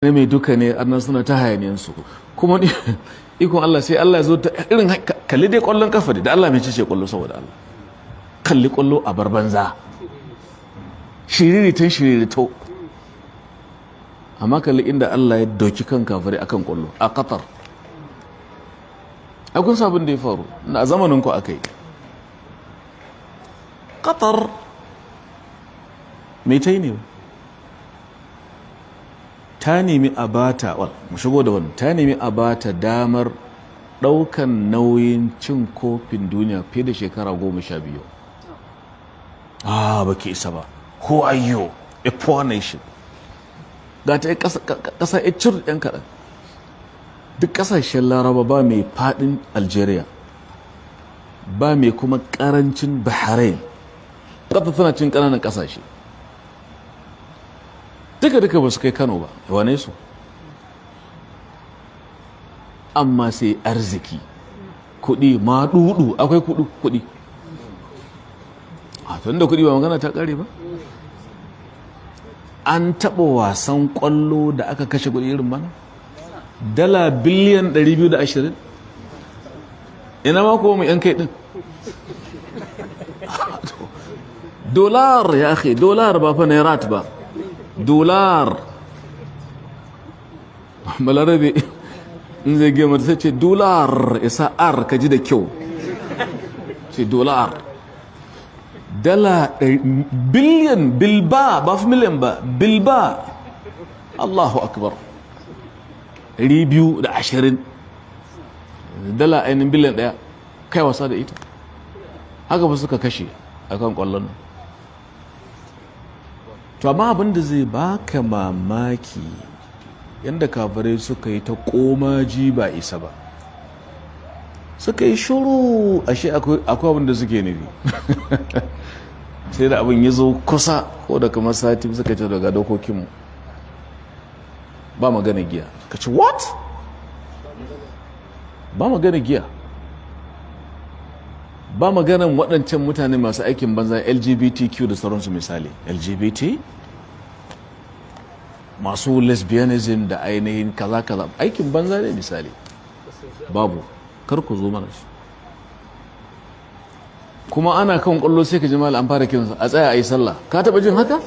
ne mai duka ne annan suna ta hayaniyansu kuma ikon Allah sai Allah ya zo ta irin kalli dai kwallon kafa da Allah mai cice kwallo saboda Allah kalli kwallo a barbanza shiririto amma kalli inda Allah ya doki kan kafare akan kwallo a Qatar akun sabon da ya faru a zamanin ku akai Qatar mai tai ne ta nemi a bata mu shigo da wannan ta nemi a bata damar daukan nauyin cin kofin duniya fiye da shekara 12 baki isa ba ko ayyo a poor nation ga ta kasa cir yan kaɗan duk kasashen laraba ba mai fadin Algeria ba mai kuma karancin Bahrain ƙasa tana cin ƙananan kasashe duka ba su kai Kano ba wane su amma sai arziki kuɗi ma dudu akwai kuɗi a tun da kuɗi ba magana ta ƙare ba an taɓa wasan ƙwallo da aka kashe kuɗi irin mana dala biliyan 220 ina ma kuma mai yan kai ɗin dolar ya ake dolar ba fa nairat ba dolar balarabe in zai gama ta ce dolar isa r ka ji da kyau ce dolar dala biliyan bilba ba fi miliyan ba bilba Allahu akbar 220 dala ainihin biliyan daya kai wasa da ita haka ba suka kashe akan kwallon nan to amma abinda zai baka mamaki yadda kafirai suka yi ta komaji ba isa ba suka yi shuru ashe akwai abinda suke nufi sai da abin ya zo kusa ko da kamar sati suka ce daga dokokinmu ba magana giya ka ce what? ba magana giya ba maganan waɗancan mutane masu aikin banza LGBTQ da sauransu misali LGBT masu lesbianism da ainihin kaza aikin banza ne misali babu kar ku zo mana shi kuma ana kan kwallo sai ka ji malam an fara kiransa a tsaya a yi sallah ka taɓa jin haka?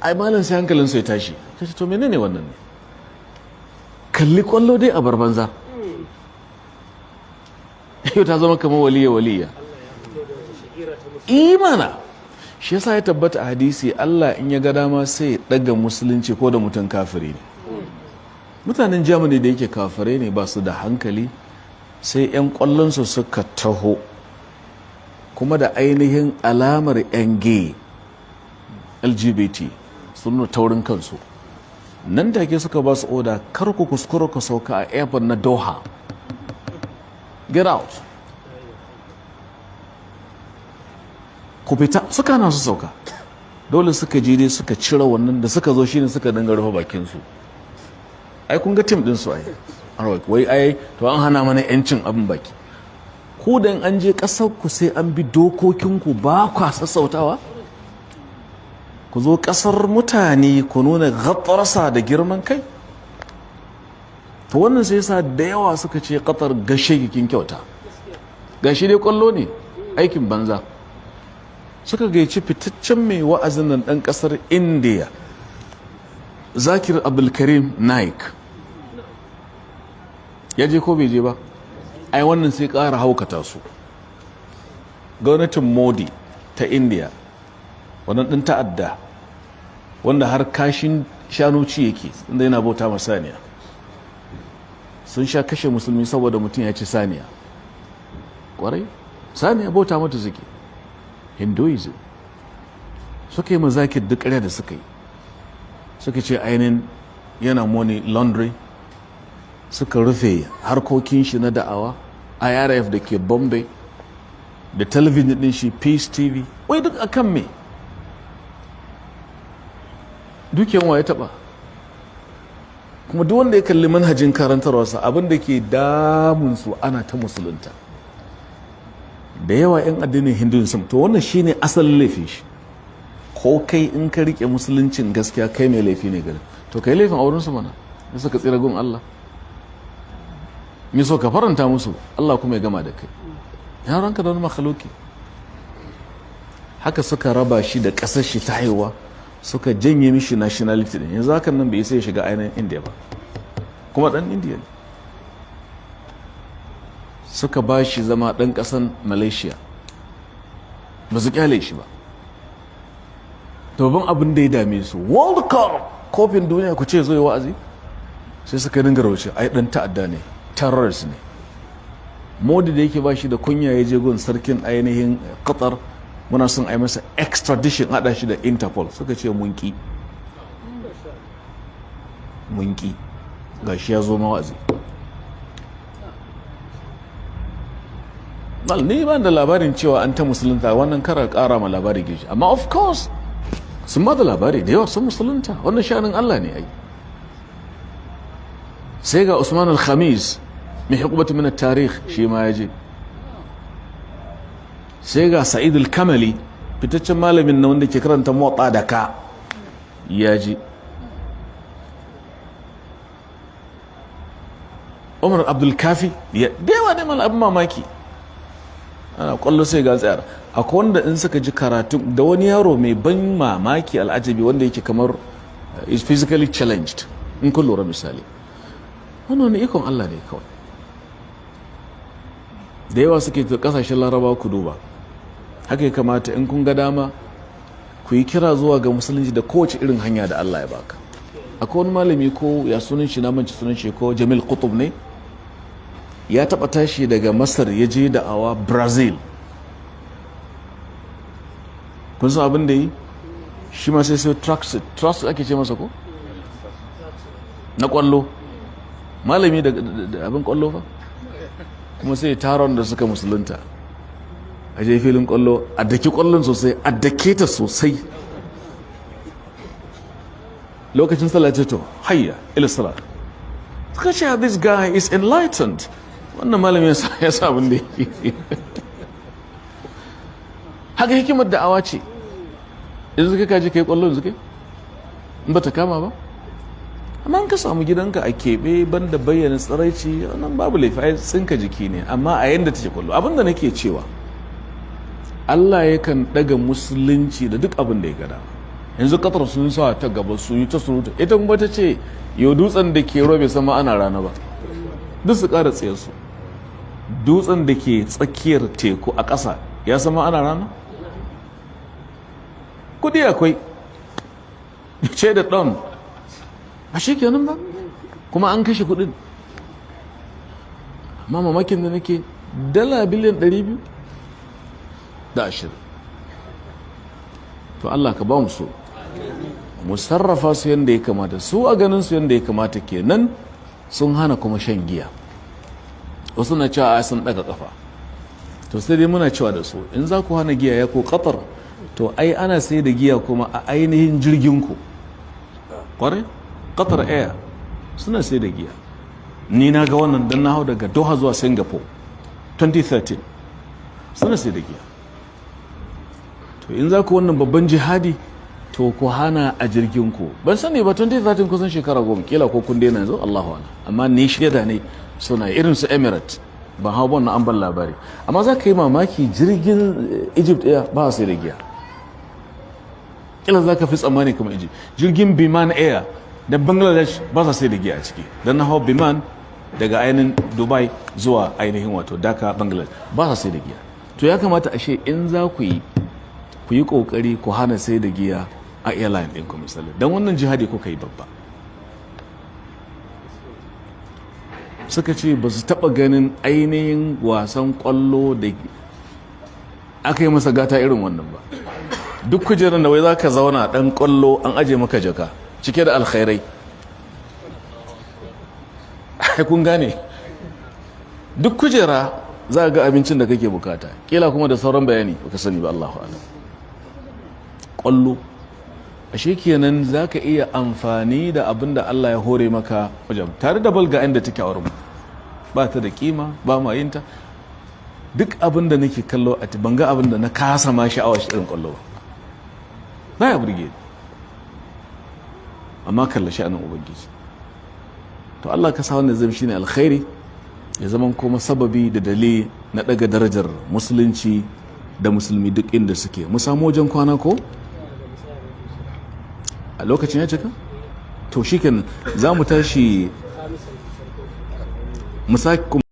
ai malam sai hankalin sai tashi ta ce to menene wannan ne kalli kwallo dai a bar banza yau ta zama kamar waliya imana shi yasa ya tabbata a hadisi Allah in ya ga dama sai ya daga musulunci ko da mutum kafiri ne mutanen Germany da yake kafirai ne ba su da hankali sai yan kwallonsu suka taho kuma da ainihin alamar yan gay LGBT sun nuna taurin kansu nan take suka ba su oda kar ku kuskura ku sauka a airport na Doha. Get out. Ku fita suka na su sauka dole suka je dai suka cire wannan da suka zo shine suka dinga rufe bakin su ai kun ga team din su ai wai ai to an hana mana yancin abin baki ku dan an je kasar ku sai an bi dokokin ku ba ku sassautawa ku zo kasar mutane ku nuna gattarsa da girman kai to wannan sai yasa da yawa suka ce Qatar gashe gikin kyauta gashi dai kwallo ne aikin banza suka gaici fitaccen mai wa'azin nan dan kasar India Zakir Abdulkarim Naik ya je ko bai je ba ai wannan sai ƙara haukata su gwamnatin Modi ta India wannan din ta'adda wanda har kashin shanuci yake inda yana bauta masaniya sun sha kashe musulmi saboda mutum ya ci saniya kwarai saniya bauta mata suke hinduism suka yi mazakir duk ƙarya da suka yi suka ce ainihin yana money laundry suka rufe harkokin shi na da'awa IRF da ke Bombay da talabijin din shi Peace TV wai duk akan me dukiyan wa ya taba kuma duk wanda ya kalli manhajin karantarwarsa abinda ke damunsu ana ta musulunta da yawa 'yan addinin hinduism to wannan shine asalin laifin shi ko kai in ka rike musuluncin gaskiya kai mai laifi ne gari to kai laifin auren su mana ya suka tsira gun Allah ni so ka faranta musu Allah kuma ya gama da kai ya ranka da wani makhluki haka suka raba shi da ƙasar shi ta haihuwa suka janye mishi nationality din yanzu hakan nan bai sai shiga ainihin India ba kuma dan India ne suka ba shi zama dan ƙasan Malaysia ba su kyale shi ba domin abin da ya dame su World Cup kofin duniya ku ce zai wa'azi sai suka dinga rauce ai dan ta'adda ne terrorist ne modi da yake ba shi da kunya ya je gun sarkin ainihin Qatar muna son ai masa extradition hada shi da Interpol suka ce munki gashi ya zo mawazi ni ba da labarin cewa an ta musulunta wannan kara kara ma labari gishi amma of course sun ba da labari da yawa sun musulunta wannan sha'anin Allah ne ai sai ga Usman al-Khamis mai hukubatu min at-tarikh shi ma yaje sai ga Sa'id al-Kamali fitaccen malamin na wanda ke karanta motsa da ka yaje Umar Abdul Kafi ya dewa ne mal abin mamaki ana kwallo sai ga tsayar akwai wanda in suka ji karatu da wani yaro mai ban mamaki al'ajabi wanda yake kamar is physically challenged in kun lura misali wannan ikon Allah ne kawai da yawa suke kasashen Laraba ku duba haka ya kamata in kun ga dama ku yi kira zuwa ga musulunci da kowace irin hanya da Allah ya baka akwai wani malami ko ya sunan shi na manci sunan shi ko Jamil Qutb ne ya taba tashi daga Masar ya je da awa Brazil kun san abin da yi shi ma sai trust ake ce masa ko na kwallo malami da abin kwallo fa kuma sai taron da suka musulunta a je filin kwallo a daki kwallon sosai a dake ta sosai lokacin sallah to hayya ila salat suka ce this guy is enlightened wannan malami ya sa abin da yake haka hikimar da'awa ce yanzu suka kaji kai kwallon zuke in ba ta kama ba amma an ka samu gidanka a keɓe banda bayyana tsiraici wannan babu laifi tsinka jiki ne amma a yanda take kwallo abinda nake cewa Allah yakan daga musulunci da duk abin da ya gada yanzu Qatar sun sa ta gaba su yi ta surutu ita kuma ta ce yau dutsen da ke robe sama ana rana ba duk su ƙara tsayarsu dutsen da ke tsakiyar teku a ƙasa ya sama ana rana kudi akwai ce da ɗan a shi kenan ba kuma an kashe kudin amma mamakin da nake dala biliyan 220 to Allah ka ba mu so mu sarrafa su yadda ya kamata su a ganin su yadda ya kamata kenan sun hana kuma shan giya wasu na cewa a sun daga kafa to sai dai muna cewa da su in za ku hana giya ya ko Qatar to ai ana sai da giya kuma a ainihin jirgin ku kwarai Qatar Air suna sai da giya ni na ga wannan dan na hau daga Doha zuwa Singapore 2013 suna sai da giya to in za ku wannan babban jihadi to ku hana a jirgin ku ban sani ba 2013 kusan shekara 10 kila ko kun daina yanzu Allahu a'lam amma ni shaida ne suna irin su Emirates ban hau wannan an ban labari amma za ka yi mamaki jirgin Egypt Air ba sai da giya kila za ka fi tsammani kamar Egypt jirgin Biman Air da Bangladesh ba sa sai da giya a ciki dan na hau Biman daga ainihin Dubai zuwa ainihin wato Dhaka Bangladesh ba sa sai da giya to ya kamata ashe in za ku yi kokari ku hana sai da giya a airline ɗin ku misali dan wannan jihadi kuka yi babba suka ce ba su taɓa ganin ainihin wasan ƙwallo da aka yi masa gata irin wannan ba duk kujerar da wai za ka zauna ɗan ƙwallo an aje maka jaka cike da alkhairai kun gane duk kujera za ga abincin da kake bukata kila kuma da sauran bayani baka sani ba Allahu a'lam ƙwallo ashe kenan za ka iya amfani da abin da Allah ya hore maka wajen tare da balga inda take a wurin ba ta da kima ba ma yin ta duk abin da nake kallo a ban ga abin da na kasa ma sha'awa shi irin kwallo ba ya burge amma kalla sha'anin ubangiji. To Allah ka sa wannan zama shine alkhairi, ya zama kuma sababi da dalili na daga darajar musulunci da musulmi duk inda suke. Mu samu wajen kwana ko a lokacin ya cika to shikenan za mu tashi mu sake